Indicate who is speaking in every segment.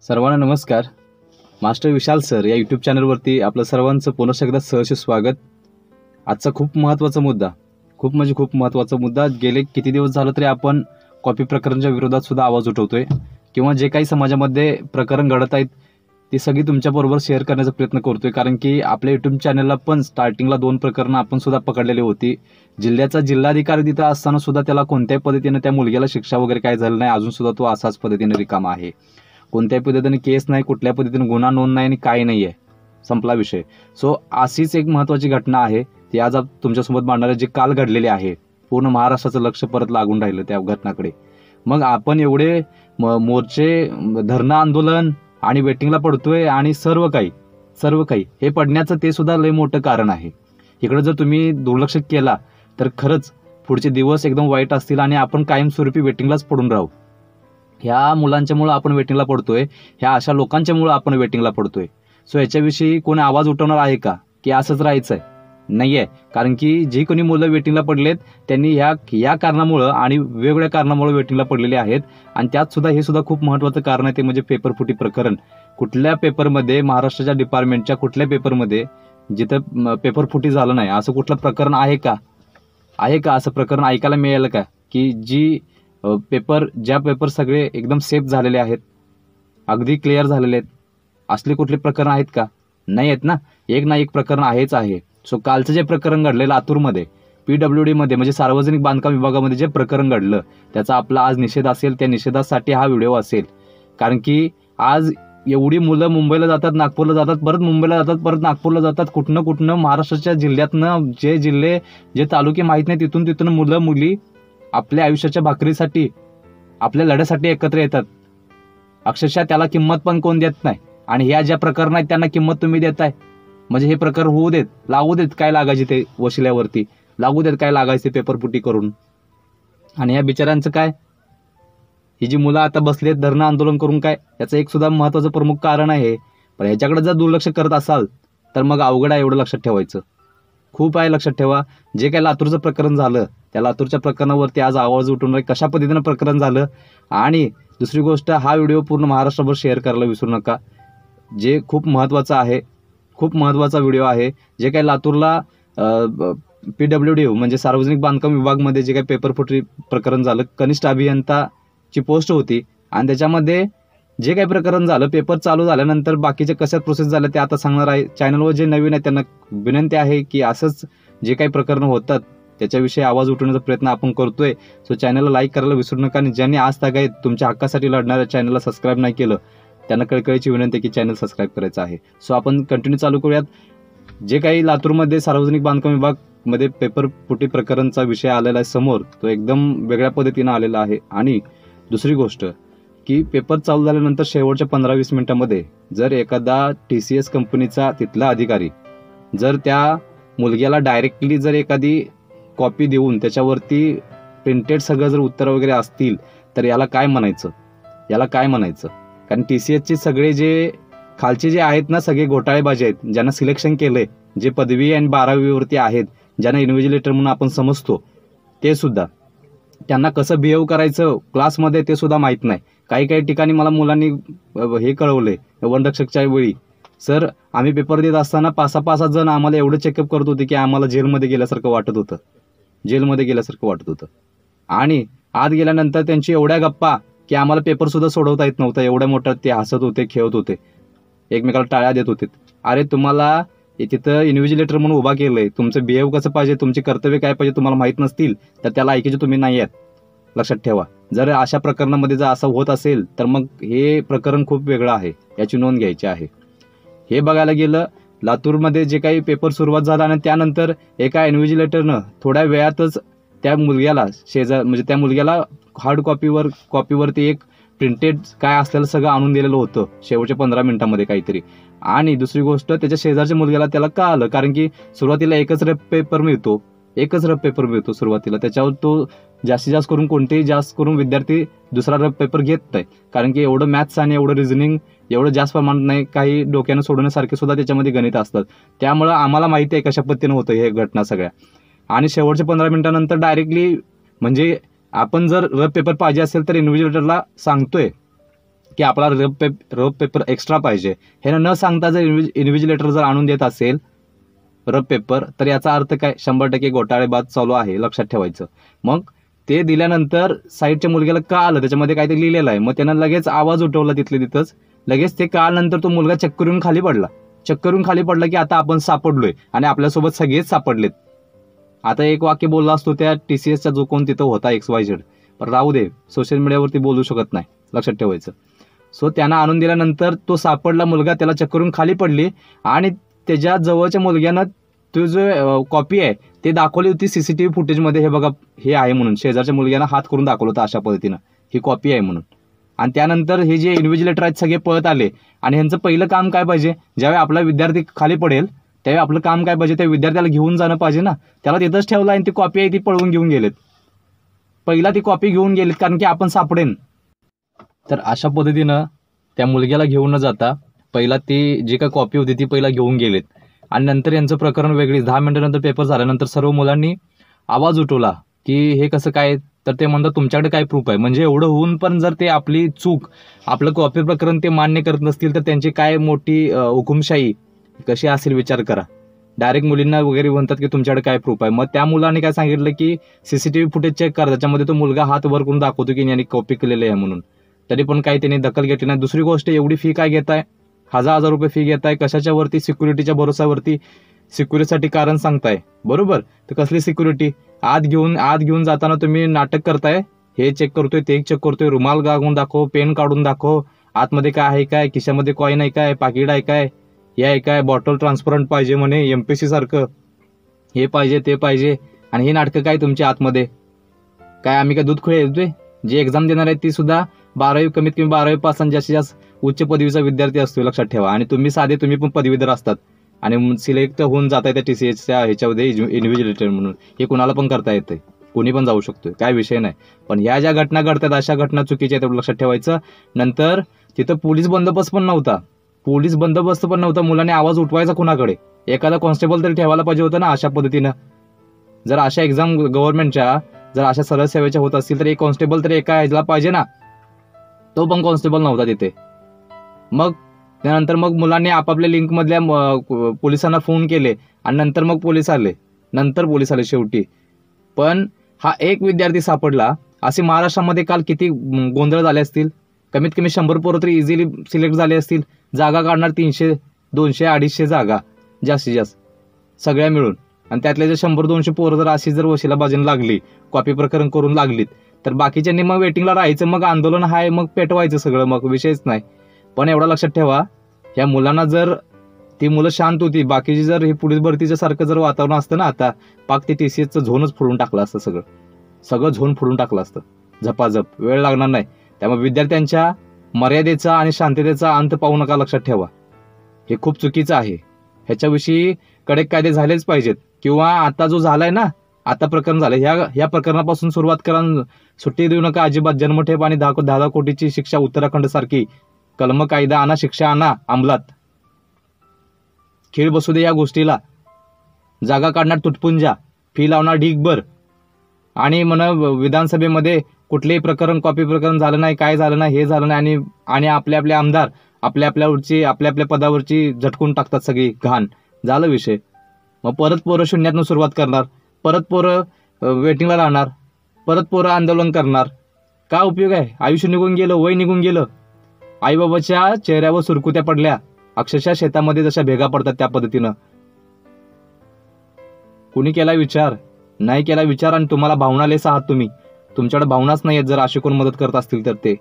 Speaker 1: सर्वांना नमस्कार. मास्टर विशाल सर या यूट्यूब चॅनलवरती आपलं सर्वांचं पुनश्च एकदा सहर्ष स्वागत. आजचा खूप महत्त्वाचा मुद्दा गेले किती दिवस झालं तरी आपण कॉपी प्रकरणच्या विरोधात सुद्धा आवाज उठवतोय किंवा जे काही समाजामध्ये प्रकरण घडत आहेत ती सगळी तुमच्याबरोबर शेअर करण्याचा प्रयत्न करतोय. कारण की आपल्या यूट्यूब चॅनलला पण स्टार्टिंगला 2 प्रकरणं आपण सुद्धा पकडलेली होती. जिल्ह्याचा जिल्हाधिकारी तिथं असताना सुद्धा त्याला कोणत्याही पद्धतीने त्या मुलग्याला शिक्षा वगैरे काय झालं नाही. अजून सुद्धा तो असाच पद्धतीने रिकामा आहे. कोणत्याही पद्धतीने केस नाही, कुठल्या पद्धतीने गुन्हा नोंद नाही आणि काही नाही आहे, संपला विषय. सो अशीच एक महत्त्वाची घटना आहे ती आज तुमच्यासोबत मांडणार आहे, जी काल घडलेली आहे. पूर्ण महाराष्ट्राचं लक्ष परत लागून राहिलं त्या घटनाकडे. मग आपण एवढे मोर्चे, धरणं आंदोलन आणि वेटिंगला पडतोय आणि सर्व काही हे पडण्याचं ते सुद्धा लय मोठं कारण आहे. इकडे जर तुम्ही दुर्लक्ष केला तर खरंच पुढचे दिवस एकदम वाईट असतील आणि आपण कायमस्वरूपी वेटिंगलाच पडून राहू. ह्या मुलांच्यामुळं आपण वेटिंगला पडतोय, ह्या अशा लोकांच्यामुळं आपण वेटिंगला पडतोय. सो याच्याविषयी कोणी आवाज उठवणार आहे का की असंच राहायचंय? नाहीये. कारण की जी कोणी मुलं वेटिंगला पडलेत त्यांनी ह्या कारणामुळं आणि वेगवेगळ्या कारणामुळे वेटिंगला पडलेले आहेत. आणि त्यात सुद्धा हे सुद्धा खूप महत्त्वाचं कारण आहे, ते म्हणजे पेपरफुटी प्रकरण. कुठल्या पेपरमध्ये, महाराष्ट्राच्या डिपार्टमेंटच्या कुठल्या पेपरमध्ये जिथं पेपरफुटी झालं नाही असं कुठलं प्रकरण आहे का? असं प्रकरण ऐकायला मिळालं का की ज्या पेपर सगळे एकदम सेफ झालेले आहेत, अगदी क्लिअर झालेले आहेत, असले कुठले प्रकरण आहेत का? नाही आहेत ना. एक ना एक प्रकरण आहे. सो कालचं जे प्रकरण घडलं लातूरमध्ये PWD मध्ये म्हणजे सार्वजनिक बांधकाम विभागामध्ये जे प्रकरण घडलं त्याचा आपला आज निषेध असेल. त्या निषेधासाठी हा व्हिडिओ असेल. कारण की आज एवढी मुलं मुंबईला जातात, नागपूरला जातात, परत मुंबईला जातात, परत नागपूरला जातात, कुठनं महाराष्ट्राच्या जिल्ह्यातनं जे तालुके माहीत नाही तिथून मुलं मुली आपल्या आयुष्याच्या भाकरीसाठी, आपल्या लढ्यासाठी एकत्र येतात. अक्षरशः त्याला किंमत पण कोण देत नाही. आणि ह्या ज्या प्रकरण आहेत त्यांना किंमत तुम्ही देताय. म्हणजे हे प्रकरण होऊ देत, लागू देत, काय लागायचे ते वशिल्यावरती, लागू देत काय लागायचे पेपरफुटी करून. आणि ह्या बिचाऱ्यांचं काय, ही जी मुलं आता बसलेत धरणं आंदोलन करून, काय याचं एक सुद्धा महत्वाचं प्रमुख कारण आहे. पण ह्याच्याकडे जर दुर्लक्ष करत असाल तर मग अवघड आहे. एवढं लक्षात ठेवायचं खूप आहे. लक्षात ठेवा, जे काही लातूरचं प्रकरण झालं त्या लातूरच्या प्रकरणावरती आज आवाज उठवणार, कशा पद्धतीनं प्रकरण झालं. आणि दुसरी गोष्ट, हा व्हिडिओ पूर्ण महाराष्ट्रभर शेअर करायला विसरू नका. जे खूप महत्त्वाचं आहे, खूप महत्त्वाचा व्हिडिओ आहे. जे काही लातूरला PWD म्हणजे सार्वजनिक बांधकाम विभागमध्ये जे काही पेपरफुटी प्रकरण झालं, कनिष्ठ अभियंताची पोस्ट होती आणि त्याच्यामध्ये जे काही प्रकरण झालं, पेपर चालू झाल्यानंतर बाकीचे कशा प्रोसेस झाल्या ते आता सांगणार आहे. चॅनलवर जे नवीन आहे त्यांना विनंती आहे की असंच जे काही प्रकरणं होतात त्याच्याविषयी आवाज उठवण्याचा प्रयत्न आपण करतोय. सो चॅनलला लाईक करायला विसरू नका. आणि ज्यांनी आज तागायत तुमच्या हक्कासाठी लढणाऱ्या चॅनलला सबस्क्राईब नाही केलं त्यांना कळकळीची विनंती की चॅनल सबस्क्राईब करायचं आहे. सो आपण कंटिन्यू चालू करूयात. जे काही लातूरमध्ये सार्वजनिक बांधकाम विभागमध्ये पेपरफुटी प्रकरणचा विषय आलेला आहे समोर, तो एकदम वेगळ्या पद्धतीनं आलेला आहे. आणि दुसरी गोष्ट की पेपर चालू झाल्यानंतर शेवटच्या 15-20 मिनिटांमध्ये जर एखादा TCS कंपनीचा तिथला अधिकारी जर त्या मुलग्याला डायरेक्टली जर एखादी कॉपी देऊन त्याच्यावरती प्रिंटेड सगळं जर उत्तर वगैरे असतील तर याला काय म्हणायचं? कारण TCSचे सगळे जे खालचे जे आहेत ना, सगळे घोटाळेबाजी आहेत. ज्यांना सिलेक्शन केलंय, जे पदवी आणि 12वीवरती आहेत, ज्यांना इन्व्हिजिलेटर म्हणून आपण समजतो, ते सुद्धा त्यांना कसं बिहेव करायचं क्लासमध्ये ते सुद्धा माहीत नाही. काही ठिकाणी मला मुलांनी हे कळवलंय वनरक्षकच्या वेळी, सर आम्ही पेपर देत असताना 5-6 जण आम्हाला एवढं चेकअप करत होते की आम्हाला जेलमध्ये गेल्यासारखं वाटत होतं. आणि आत गेल्यानंतर त्यांची एवढ्या गप्पा की आम्हाला पेपर सुद्धा सोडवता येत नव्हता. एवढ्या मोठा ते हसत होते, खेळत होते, एकमेकाला टाळ्या देत होते. अरे तुम्हाला तिथं इन्व्हिजिलेटर म्हणून उभा केलंय, तुमचं बिहेव कसं पाहिजे, तुमचे कर्तव्य काय पाहिजे तुम्हाला माहीत नसतील तर त्याला ऐकायचे तुम्ही नाही आहेत. लक्षात ठेवा. जर अशा प्रकरणामध्ये जर असं होत असेल तर मग हे प्रकरण खूप वेगळं आहे, याची नोंद घ्यायची आहे. हे बघायला गेलं लातूरमध्ये जे काही पेपर सुरुवात झाला आणि त्यानंतर एका इन्व्हिजिलेटरनं थोड्या वेळातच त्या मुलग्याला हार्ड कॉपीवरती एक प्रिंटेड काय असलेलं सगळं आणून दिलेलं होतं शेवटच्या 15 मिनिटांमध्ये काहीतरी. आणि दुसरी गोष्ट, त्याच्या शेजारच्या मुलग्याला त्याला कळालं, कारण की सुरुवातीला एकच रफ पेपर मिळतो सुरुवातीला. त्याच्यावर तो जास्त करून विद्यार्थी दुसरा रफ पेपर घेत नाही. कारण की एवढं मॅथ्स आणि एवढं रिझनिंग एवढं जास्त प्रमाणात नाही, काही डोक्यानं सोडण्यासारखे सुद्धा त्याच्यामध्ये गणित असतात. त्यामुळं आम्हाला माहिती आहे कशा पद्धतीनं होतं हे घटना सगळ्या. आणि शेवटच्या 15 मिनिटानंतर डायरेक्टली म्हणजे आपण जर रफ पेपर पाहिजे असेल तर इन्व्हिजिलेटरला सांगतोय की आपला रफ पेपर एक्स्ट्रा पाहिजे, हे न सांगता जर इन्व्हिजिलेटर जर आणून देत असेल रफ पेपर, तर याचा अर्थ काय, 100% घोटाळेबाज चालू आहे, लक्षात ठेवायचं. मग ते दिल्यानंतर साईडच्या मुलग्याला का आलं, त्याच्यामध्ये काय ते लिहिलेलं आहे. मग त्यानं लगेच आवाज उठवला तिथंच. लगेच ते कळाल्यानंतर तो मुलगा चक्कर येऊन खाली पडला की आता आपण सापडलोय आणि आपल्यासोबत सगळेच सापडलेत. आता एक वाक्य बोलला असतो त्या TCSचा जो कोण तिथं होता XYZ, पण राहू दे, सोशल मीडियावरती बोलू शकत नाही, लक्षात ठेवायचं. सो त्यांना आणून दिल्यानंतर तो सापडला मुलगा, त्याला चक्करून खाली पडली आणि त्याच्या जवळच्या मुलग्यानं तो जो कॉपी आहे ते दाखवली होती CCTV फुटेजमध्ये. हे बघा हे आहे म्हणून शेजारच्या मुलग्यानं हात करून दाखवलं होतं अशा पद्धतीनं, ही कॉपी आहे म्हणून. आणि त्यानंतर हे जे इन्व्हिजिलेटर आहेत सगळे पळत आले आणि ह्यांचं पहिलं काम काय पाहिजे, ज्यावेळी आपला विद्यार्थी खाली पडेल त्यावेळी आपलं काम काय पाहिजे, त्या विद्यार्थ्याला घेऊन जाणं पाहिजे ना. त्याला तिथंच ठेवलं आणि ती कॉपी आहे ती पळवून घेऊन गेलेत. पहिला ती कॉपी घेऊन गेलेत कारण की आपण सापडेन. तर अशा पद्धतीनं त्या मुलग्याला घेऊन न जाता पहिला ती जी काही कॉपी होती ती पहिला घेऊन गेलेत. आणि नंतर यांचं प्रकरण वेगळीच. 10 मिनिटानंतर पेपर झाल्यानंतर सर्व मुलांनी आवाज उठवला की हे कसं काय, तर ते म्हणतात तुमच्याकडे काय प्रूफ आहे. म्हणजे एवढं होऊन पण जर ते आपली चूक, आपलं कॉपी प्रकरण ते मान्य करत नसतील तर त्यांची काय मोठी हुकुमशाही कशी असेल विचार करा. डायरेक्ट मुलींना वगैरे म्हणतात की तुमच्याकडे काय प्रूफ आहे. मग त्या मुलाने काय सांगितलं की CCTV फुटेज चेक करा, त्याच्यामध्ये तो मुलगा हात वर करून दाखवतो की यांनी कॉपी केलेली आहे म्हणून. तरी पण काही त्यांनी दखल घेतली नाही. दुसरी गोष्ट, एवढी फी काय घेताय, 1000 रुपये फी घेताय कशाच्यावरती, सिक्युरिटीच्या भरोसावरती, सिक्युरिटीसाठी कारण सांगताय, बरोबर. तर कसली सिक्युरिटी, आत घेऊन जाताना तुम्ही नाटक करताय, हे चेक करतोय ते चेक करतोय, रुमाल गागून दाखव, पेन काढून दाखव, आतमध्ये काय आहे काय, खिशामध्ये कॉईन आहे काय, पाकिट आहे काय, हे आहे काय, बॉटल ट्रान्सपरंट पाहिजे म्हणे MPSC सारखं, हे पाहिजे ते पाहिजे. आणि हे नाटकं काय तुमच्या आतमध्ये काय, आम्ही काय दूध खुळे येतोय. जे एक्झाम देणार आहे ती सुद्धा 12वी कमीत कमी 12वी पास आणि जास्तीत जास्त उच्च पदवीचा विद्यार्थी असतो, लक्षात ठेवा. आणि तुम्ही पण पदवीधर असतात आणि सिलेक्ट होऊन जाताय त्या TCSच्या ह्याच्यामध्ये इन्व्हिजिलेटर म्हणून. हे कुणाला पण करता येतंय, कोणी पण जाऊ शकतोय, काय विषय नाही. पण ह्या ज्या घटना घडतात अशा घटना चुकीच्या आहेत, लक्षात ठेवायचं. नंतर तिथं पोलीस बंदोबस्त पण नव्हता. मुलांनी आवाज उठवायचा कुणाकडे, एखादा कॉन्स्टेबल तरी ठेवायला पाहिजे होतं ना अशा पद्धतीनं. जर अशा एक्झाम गव्हर्नमेंटच्या जर अशा सरळ सेवेच्या होत असतील तर एक कॉन्स्टेबल तरी एका ह्याला पाहिजे ना, तो पण कॉन्स्टेबल नव्हता तिथे. मग त्यानंतर मग मुलांनी आपापल्या लिंकमधल्या पोलिसांना फोन केले आणि नंतर मग पोलीस आले शेवटी. पण हा एक विद्यार्थी सापडला. असे महाराष्ट्रामध्ये काल किती गोंधळ झाले असतील, कमीत कमी 100 पोरं तरी इझिली सिलेक्ट झाले असतील. जागा काढणार 300, 200, 250 जागा जास्तीत जास्त सगळ्या मिळून. आणि त्यातले जर 100-200 पोरं जर अशी जर वशिलाबाजीने लागली, कॉपी प्रकरण करून लागलीत, तर बाकीच्यांनी मग वेटिंगला राहायचं, मग आंदोलन हाय, मग पेटवायचं सगळं, मग विषयच नाही. पण एवढं लक्षात ठेवा, या मुलांना जर ती मुलं शांत होती, बाकीची जर हे पोलीस भरतीच्या सारखं जर वातावरण असतं ना आता, पाक ते TCSचं झोनच फोडून टाकलं असतं, सगळं झोन फोडून टाकलं असतं झपाझप, वेळ लागणार नाही. त्यामुळे विद्यार्थ्यांच्या मर्यादेचा आणि शांततेचा अंत पाहू नका, लक्षात ठेवा. हे खूप चुकीचं आहे. ह्याच्याविषयी कडक कायदे झालेच पाहिजेत. किंवा आता जो झालाय ना, आता प्रकरण झालं, ह्या प्रकरणापासून सुरुवात करा. सुट्टी देऊ नका अजिबात. जन्मठेप आणि 10 कोटीची शिक्षा उत्तराखंड सारखी कलम कायदा आणा, शिक्षा आणा अंमलात. खेळ बसू दे या गोष्टीला. जागा काढणार तुटपुंजा, फी लावणार ढीगभर आणि विधानसभेमध्ये कुठलेही प्रकरण, कॉपी प्रकरण झालं नाही, काय झालं नाही, हे झालं नाही. आणि आपले आमदार आपल्या पदावरची झटकून टाकतात सगळी घाण. झालं विषय. मग परत पोरं शून्यातनं सुरुवात करणार, परत पोरं वेटिंगला राहणार, परत पोरं आंदोलन करणार. काय उपयोग आहे? आयुष्य निघून गेलं, वय निघून गेलं. आईबाबाच्या चेहऱ्यावर सुरकुत्या पडल्या, अक्षरशः शेतामध्ये जशा भेगा पडतात त्या पद्धतीनं. कुणी केला विचार? नाही केला विचार. आणि तुम्हाला भावनालेस आहात तुम्ही, तुमच्याकडे भावनाच नाही आहेत. जर अशी कोण मदत करत असतील तर ते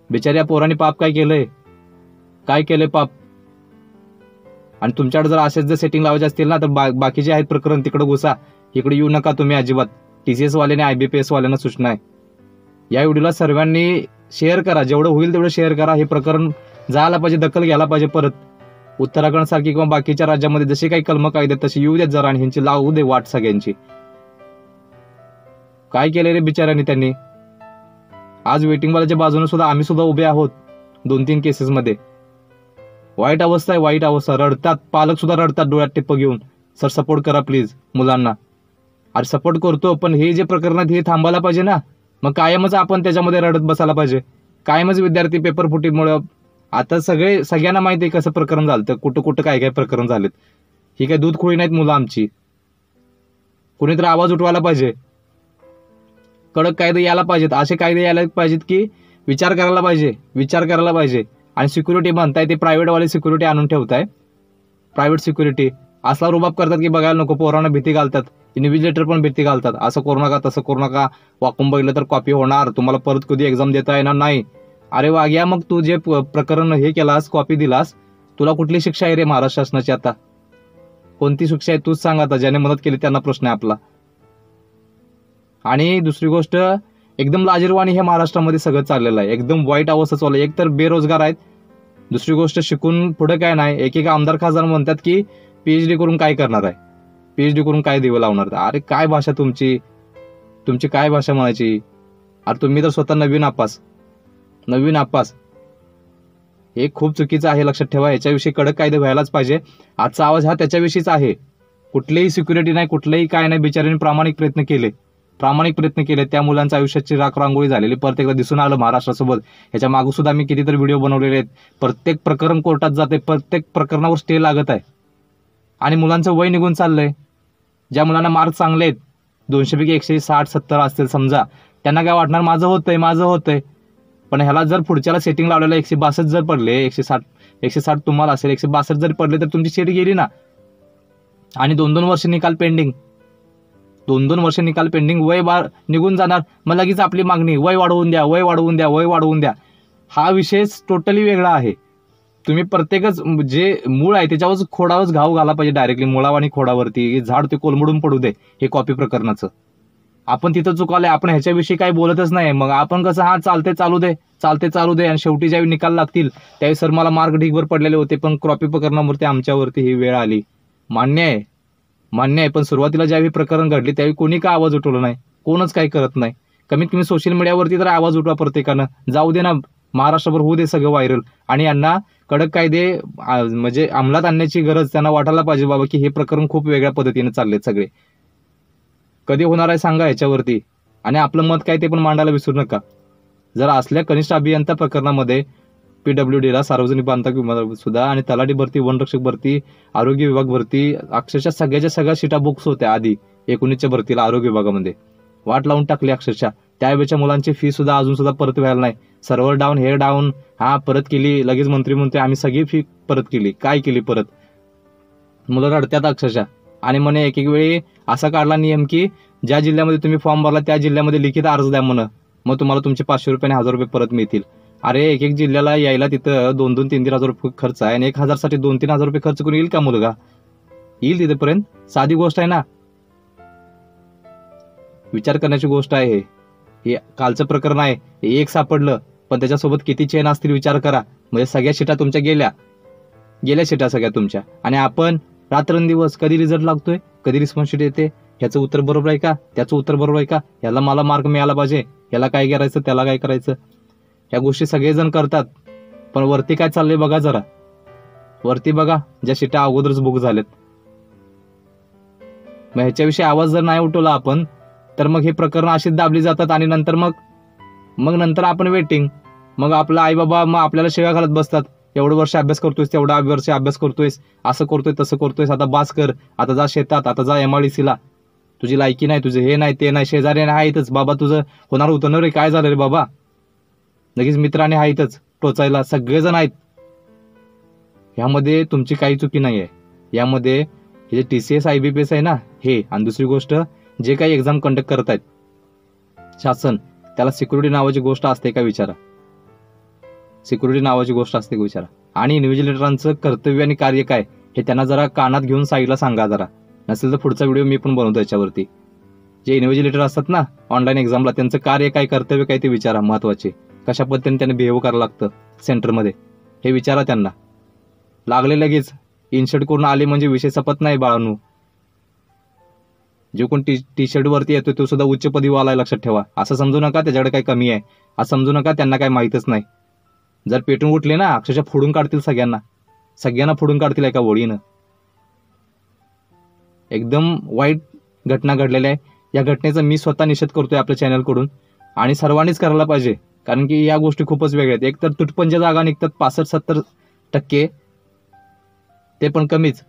Speaker 1: बिचाऱ्या पोरांनी पाप काय केलंय पाप. आणि तुमच्याकडे जर असेच जर सेटिंग लावायचे असतील ना, तर बाकीचे आहेत प्रकरण तिकडे घुसा, इकडे येऊ नका तुम्ही अजिबात. TCS वाल्याने IBPS वाल्यांना सूचना आहे. या व्हिडिओला सर्वांनी शेअर करा, जेवढं होईल तेवढं शेअर करा. हे प्रकरण जायला पाहिजे, दखल घ्यायला पाहिजे. परत उत्तराखंड सारखी किंवा बाकीच्या राज्यामध्ये जशी काही कलम कायदे तशी येऊ देत जरा, आणि ह्यांची लावू दे वाट सगळ्यांची. काय केले रे बिचाऱ्यांनी त्यांनी. आज वेटिंगवाल्याच्या बाजूने सुद्धा आम्ही सुद्धा उभे आहोत 2-3 केसेसमध्ये. वाईट अवस्था आहे, वाईट अवस्था. रडतात, पालक सुद्धा रडतात डोळ्यात टिप्प घेऊन. सर सपोर्ट करा प्लीज मुलांना. अरे सपोर्ट करतो, पण हे जे प्रकरणात हे थांबायला पाहिजे ना. मग कायमच आपण त्याच्यामध्ये रडत बसायला पाहिजे. कायमच विद्यार्थी पेपर फुटीमुळे आता सगळ्यांना माहिती आहे कसं प्रकरण झालं, तर कुठं कुठं काय काय प्रकरण झालेत. ही काय दूध खोळी नाहीत मुलं आमची. कुणीतरी आवाज उठवायला पाहिजे, कडक कायदे यायला पाहिजेत, असे कायदे यायला पाहिजेत की विचार करायला पाहिजे. आणि सिक्युरिटी म्हणताय ते प्रायव्हेटवाले सिक्युरिटी आणून ठेवताय, प्रायव्हेट सिक्युरिटी असला रुबाब करतात की बघायला नको. पोरांना भीती घालतात, इन्व्हिजिलेटर पण भीती घालतात, असं करू नका तसं करू नका, वाकून बघितलं तर कॉपी होणार, तुम्हाला परत कधी एक्झाम देता येणार नाही. अरे वाग्या, मग तू जे प्रकरण हे केलास, कॉपी दिलास, तुला कुठली शिक्षा आहे रे महाराष्ट्र शासनाची? आता कोणती शिक्षा आहे तूच सांग. आता ज्याने मदत केली त्यांना प्रश्न आहे आपला. आणि दुसरी गोष्ट, एकदम लाजिरवाणी हे महाराष्ट्रामध्ये सगळं चाललेलं आहे, एकदम वाईट अवस्था चालू आहे. एक तर बेरोजगार आहेत, दुसरी गोष्ट शिकून पुढे काय नाही. एक आमदार खासदार म्हणतात की पीएचडी करून काय करणार आहे, पीएचडी करून काय दिवं लावणार. अरे काय भाषा तुमची काय भाषा म्हणायची? अरे तुम्ही तर स्वतः नवीन आपास. हे खूप चुकीचं आहे, लक्षात ठेवा. याच्याविषयी कडक कायदे व्हायलाच पाहिजे. आजचा आवाज हा त्याच्याविषयीच आहे. कुठलीही सिक्युरिटी नाही, कुठलंही काय नाही. बिचाऱ्यांनी प्रामाणिक प्रयत्न केले. त्या मुलांच्या आयुष्याची रांगोळी झालेली परत एकदा दिसून आलं महाराष्ट्रासोबत. ह्याच्या मागं सुद्धा मी कितीतरी व्हिडिओ बनवलेले आहेत. प्रत्येक प्रकरण कोर्टात जाते, प्रत्येक प्रकरणावर स्टे लागत आहे आणि मुलांचं वय निघून चाललंय. ज्या मुलांना मार्क चांगले आहेत, 200 पैकी 160-70 असतील समजा, त्यांना काय वाटणार, माझं होतंय. पण ह्याला जर पुढच्याला सेटिंग लावलेलं 162 जर पडले, 160 तुम्हाला असेल, 162 जर पडले तर तुमची सीट गेली ना. आणि 2-2 वर्ष निकाल पेंडिंग, 2-2 वर्ष निकाल पेंडिंग, वय निघून जाणार. मग लगेच आपली मागणी, वय वाढवून द्या. हा विषय टोटली वेगळा आहे. तुम्ही प्रत्येकच जे मूळ आहे त्याच्यावर खोडावरच घाव घाला पाहिजे, डायरेक्टली मुळावर आणि खोडावरती. झाड ते कोलमडून पडू दे. हे कॉपी प्रकरणाचं आपण तिथं चुकवलंय, आपण ह्याच्याविषयी काही बोलतच नाही. मग आपण कसं, हा चालते चालू दे. आणि शेवटी ज्यावेळी निकाल लागतील त्यावेळी सर मला मार्क ढीगभर पडलेले होते, पण कॉपी प्रकरणावरती आमच्यावरती ही वेळ आली. मान्य आहे. पण सुरुवातीला ज्यावेळी प्रकरण घडली त्यावेळी कोणी का आवाज उठवला नाही? कोणच काही करत नाही. कमीत कमी सोशल मीडियावरती तर आवाज उठवा प्रत्येकानं. जाऊ दे ना, महाराष्ट्रभर होऊ दे सगळं व्हायरल. आणि यांना कडक कायदे म्हणजे अंमलात आणण्याची गरज त्यांना वाटायला पाहिजे बाबा, की हे प्रकरण खूप वेगळ्या पद्धतीने चाललेत सगळे. कधी होणार आहे सांगा ह्याच्यावरती. आणि आपलं मत काय ते पण मांडायला विसरू नका. जर असल्या कनिष्ठ अभियंता प्रकरणामध्ये PWDला, सार्वजनिक बांधकाम विभाग सुद्धा, आणि तलाठी भरती, वनरक्षक भरती, आरोग्य विभाग भरती, अक्षरशः सगळ्या सीटा बुक्स होत्या आधी 19च्या भरतीला आरोग्य विभागामध्ये. वाट लावून टाकली अक्षरशः. त्यावेळेच्या मुलांची फी सुद्धा अजून सुद्धा परत व्हायला नाही. सर्व्हर डाऊन, हेअर डाऊन, परत केली. लगेच मंत्री म्हणते आम्ही सगळी फी परत केली. काय केली परत? मुलं रडत्यात अक्षरशः. आणि म्हणे एक वेळी असा काढला नियम की ज्या जिल्ह्यामध्ये तुम्ही फॉर्म भरला त्या जिल्ह्यामध्ये लिखित अर्ज द्या म्हण, मग तुम्हाला तुमचे 500 रुपये आणि 1000 रुपये परत मिळतील. अरे एक जिल्ह्याला यायला तिथं 2-3 हजार रुपये खर्च आहे, आणि 1000 साठी 2-3 हजार रुपये खर्च करून येईल का मुलगा? येईल तिथेपर्यंत? साधी गोष्ट आहे ना. विचार करण्याची गोष्ट आहे. हे कालचं प्रकरण आहे, हे एक सापडलं, पण त्याच्यासोबत किती चेन असतील विचार करा. म्हणजे सगळ्या सीटा तुमच्या गेल्या सीटा सगळ्या तुमच्या. आणि आपण रात्रंदिवस कधी रिझल्ट लागतोय, कधी रिस्पॉन्सिबिलिटी येते, ह्याचं उत्तर बरोबर आहे का, त्याचं उत्तर बरोबर आहे का, ह्याला मला मार्क मिळाला पाहिजे, ह्याला काय करायचं, त्याला काय करायचं, ह्या गोष्टी सगळेजण करतात. पण वरती काय चाललंय बघा जरा, वरती बघा, ज्या सीटा अगोदरच बुक झाल्यात. मग ह्याच्याविषयी आवाज जर नाही उठवला आपण, तर मग हे प्रकरण अशीच दाबली जातात. आणि नंतर आपण वेटिंग. मग आपला आई बाबा मग आपल्याला शिव्या घालत बसतात, एवढं वर्ष अभ्यास करतोयस, तेवढा वर्ष अभ्यास करतोयस, असं करतोय तसं करतोयस, आता बास कर, आता जा शेतात, आता जा MIDCला, तुझी लायकी नाही, तुझे हे नाही ते नाही, शेजारी आहेतच बाबा, तुझं होणार होतं ना रे, काय झालं रे बाबा, लगेच मित्राने आहेतच टोचायला, सगळेजण आहेत. ह्यामध्ये तुमची काही चुकी नाही आहे. यामध्ये हे जे TCS IBPS आहे ना हे, आणि दुसरी गोष्ट जे काही एक्झाम कंडक्ट करत आहेत शासन, त्याला सिक्युरिटी नावाची गोष्ट असते का विचारा, सिक्युरिटी नावाची गोष्ट असते का विचारा. आणि इन्व्हिजिलेटरांचं कर्तव्य आणि कार्य काय हे त्यांना जरा कानात घेऊन साईडला सांगा जरा. नसेल तर पुढचा व्हिडिओ मी पण बनवतो याच्यावरती. जे इन्व्हिजिलेटर असतात ना ऑनलाईन एक्झामला, त्यांचं कार्य काय, कर्तव्य काय ते विचारा. महत्वाचे कशा पद्धतीने त्यांना बिहेव करावं लागतं सेंटरमध्ये हे विचारा त्यांना. लागले लगेच इनशर्ट करून आले म्हणजे विषय संपत नाही बाळांनो. जो कोण टी शर्ट वरती येतो तो सुद्धा उच्च पदवीवाला आहे, लक्षात ठेवा. असं समजू नका त्याच्याकडे काही कमी आहे, असं समजू नका त्यांना काही माहीतच नाही. जर पेटून उठले ना अक्षरशः फोडून काढतील सगळ्यांना फोडून काढतील एका ओळीनं. एकदम वाईट घटना घडलेल्या आहे. या घटनेचा मी स्वतः निषेध करतोय आपल्या चॅनलकडून, आणि सर्वांनीच करायला पाहिजे. कारण की या गोष्टी खूपच वेगळ्या आहेत. एक तर तुटपंच्या जागा निघतात 65-70%, ते पण कमीच.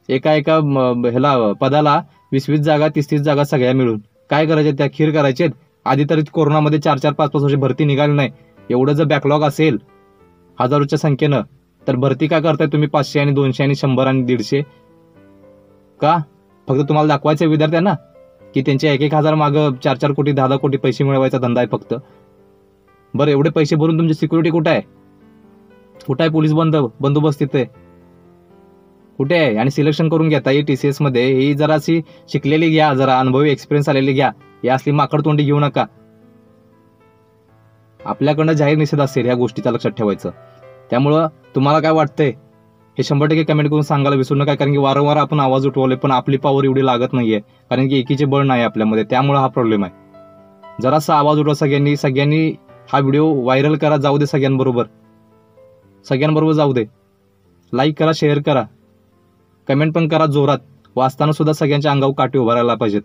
Speaker 1: एका ह्याला पदाला 20-20 जागा, 30-30 जागा सगळ्या मिळून काय करायचे? त्या खीर करायचे. आधी तर कोरोनामध्ये 4-4, 5-5 वर्ष भरती निघाली नाही. एवढं जर बॅकलॉग असेल हजारोच्या संख्येनं, तर भरती काय करताय तुम्ही 500 आणि 200 आणि 100 आणि 150? का? फक्त तुम्हाला दाखवायचं विद्यार्थ्यांना की त्यांच्या 1-1 हजार मागं 4-4 कोटी 10-10 कोटी पैसे मिळवायचा धंदा आहे फक्त. बरं, एवढे पैसे भरून तुमची सिक्युरिटी कुठे आहे? कुठे आहे पोलीस बंदोबस्त तिथे? कुठे आहे? आणि सिलेक्शन करून घेता येईल TCS मध्ये, ही जराशी शिकलेली घ्या, जरा अनुभवी एक्सपिरियन्स आलेली घ्या. या असली माकड तोंडी घेऊ नका. आपल्याकडनं जाहीर निषेध असेल ह्या गोष्टीचा, लक्षात ठेवायचं. त्यामुळं तुम्हाला काय वाटतंय हे 100% कमेंट करून सांगायला विसरू नका. कारण की वारंवार आपण आवाज उठवले पण आपली पॉवर एवढी लागत नाहीये, कारण की एकीचे बळ नाही आपल्यामध्ये. त्यामुळे हा प्रॉब्लेम आहे. जरासा आवाज उठवा सगळ्यांनी हा व्हिडिओ व्हायरल करा, जाऊ दे सगळ्यांबरोबर जाऊ दे. लाईक करा, शेअर करा, कमेंट पण करा जोरात. वाचताना सुद्धा सगळ्यांच्या अंगावर काटे उभारायला पाहिजेत.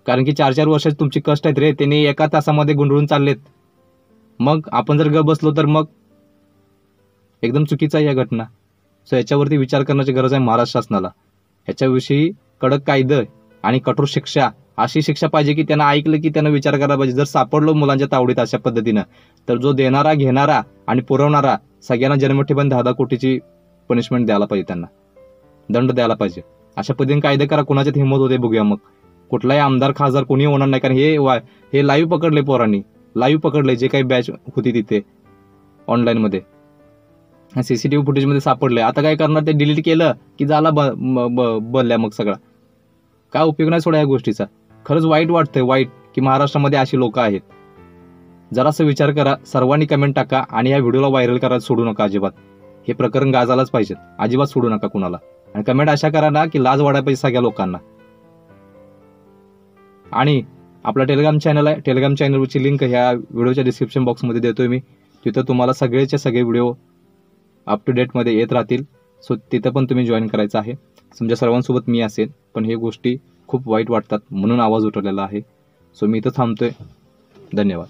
Speaker 1: कारण की 4-4 वर्षाचे तुमची कष्ट आहेत रे, त्यांनी एका तासामध्ये गुंडळून चाललेत. मग आपण जर बसलो तर मग एकदम चुकीचं आहे या घटना. सो याच्यावरती विचार करण्याची गरज आहे महाराष्ट्र शासनाला. ह्याच्याविषयी कडक कायदे आणि कठोर शिक्षा, अशी शिक्षा पाहिजे की त्यांना ऐकलं की त्यांना विचार करायला पाहिजे. जर सापडलो मुलांच्या तावडीत अशा पद्धतीनं, तर जो देणारा, घेणारा आणि पुरवणारा सगळ्यांना जन्मठेपण 10-10 कोटीची पनिशमेंट द्यायला पाहिजे, त्यांना दंड द्यायला पाहिजे. अशा पद्धतीने कायदे करा. कुणाच्यात हिंमत होते बघूया मग. कुठलाही आमदार खासदार कोणी होणार नाही. कारण हे लाईव्ह पकडले पोरांनी, लाईव्ह पकडले जे काही बॅच होती तिथे ऑनलाईन मध्ये, CCTV फुटेजमध्ये सापडले. आता काय करणार? ते डिलीट केलं की झाला बदल्या मग सगळा. काय उपयोग नाही सोडा या गोष्टीचा. खरंच वाईट वाटतंय, वाईट की महाराष्ट्रामध्ये अशी लोक आहेत. जरासा विचार करा, सर्वांनी कमेंट टाका आणि या व्हिडिओला व्हायरल करायला सोडू नका अजिबात. हे प्रकरण गाजालाच पाहिजे, अजिबात सोडू नका कुणाला. आणि कमेंट अशा करा ना की लाज वाटायला पाहिजे सगळ्या लोकांना. आणि आपला टेलिग्राम चॅनल आहे, टेलिग्राम चॅनलवरची लिंक ह्या व्हिडिओच्या डिस्क्रिप्शन बॉक्समध्ये देतोय मी. तिथं तुम्हाला सगळेचे सगळे व्हिडिओ अप टू डेटमध्ये येत राहतील. सो तिथं पण तुम्ही जॉईन करायचं आहे. समजा सर्वांसोबत मी असेल, पण हे गोष्टी खूप वाईट वाटतात म्हणून आवाज उठवलेला आहे. सो मी इथं थांबतोय. धन्यवाद.